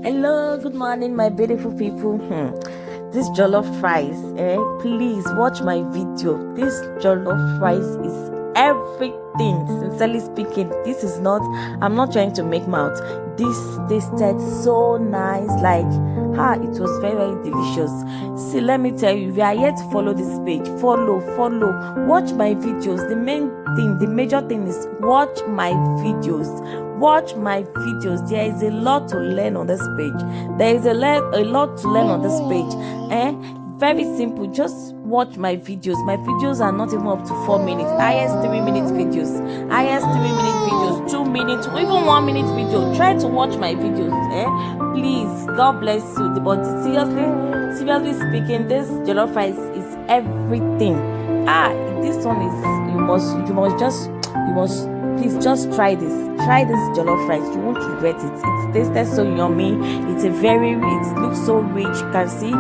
Hello, good morning, my beautiful people. This jollof rice, please watch my video. This jollof rice is everything. Sincerely speaking, this is not, I'm not trying to make mouth. This tasted so nice, like, it was very, very delicious. See, let me tell you, if you are yet to follow this page, follow, watch my videos. The main thing, the major thing is watch my videos. Watch my videos. There is a lot to learn on this page. There is a lot to learn on this page. Very simple. Just watch my videos. My videos are not even up to 4 minutes. Highest 3 minutes videos. Highest 3 minute videos. 2 minutes, even 1 minute video. Try to watch my videos. Please. God bless you. But seriously speaking, this jollof rice is everything. This one is please just try this. Try this jollof rice. You won't regret it. It tasted so yummy. It looks so rich. You can see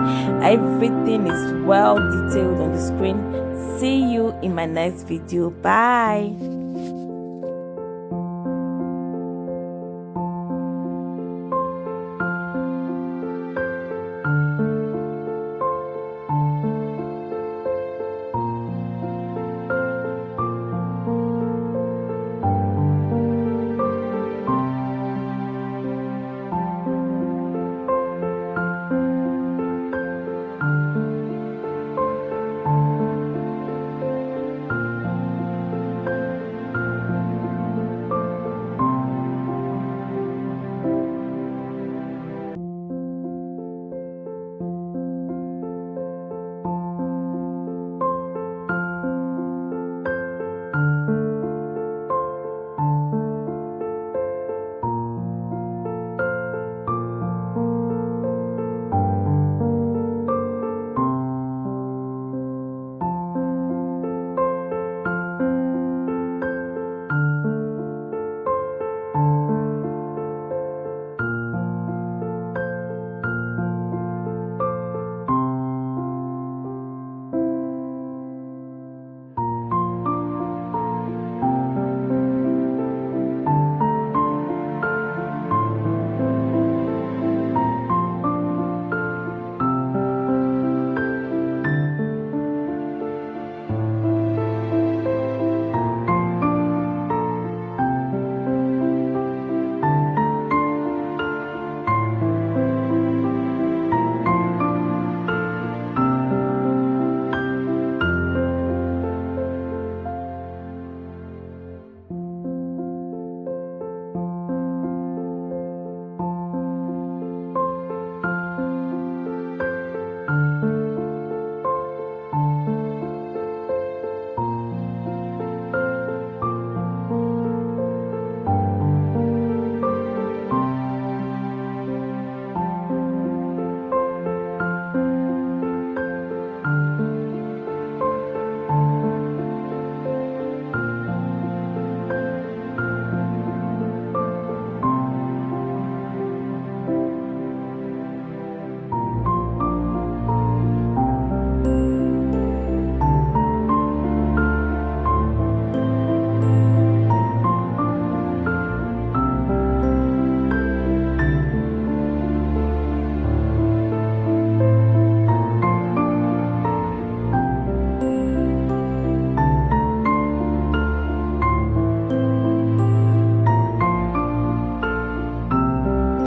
everything is well detailed on the screen. See you in my next video. Bye.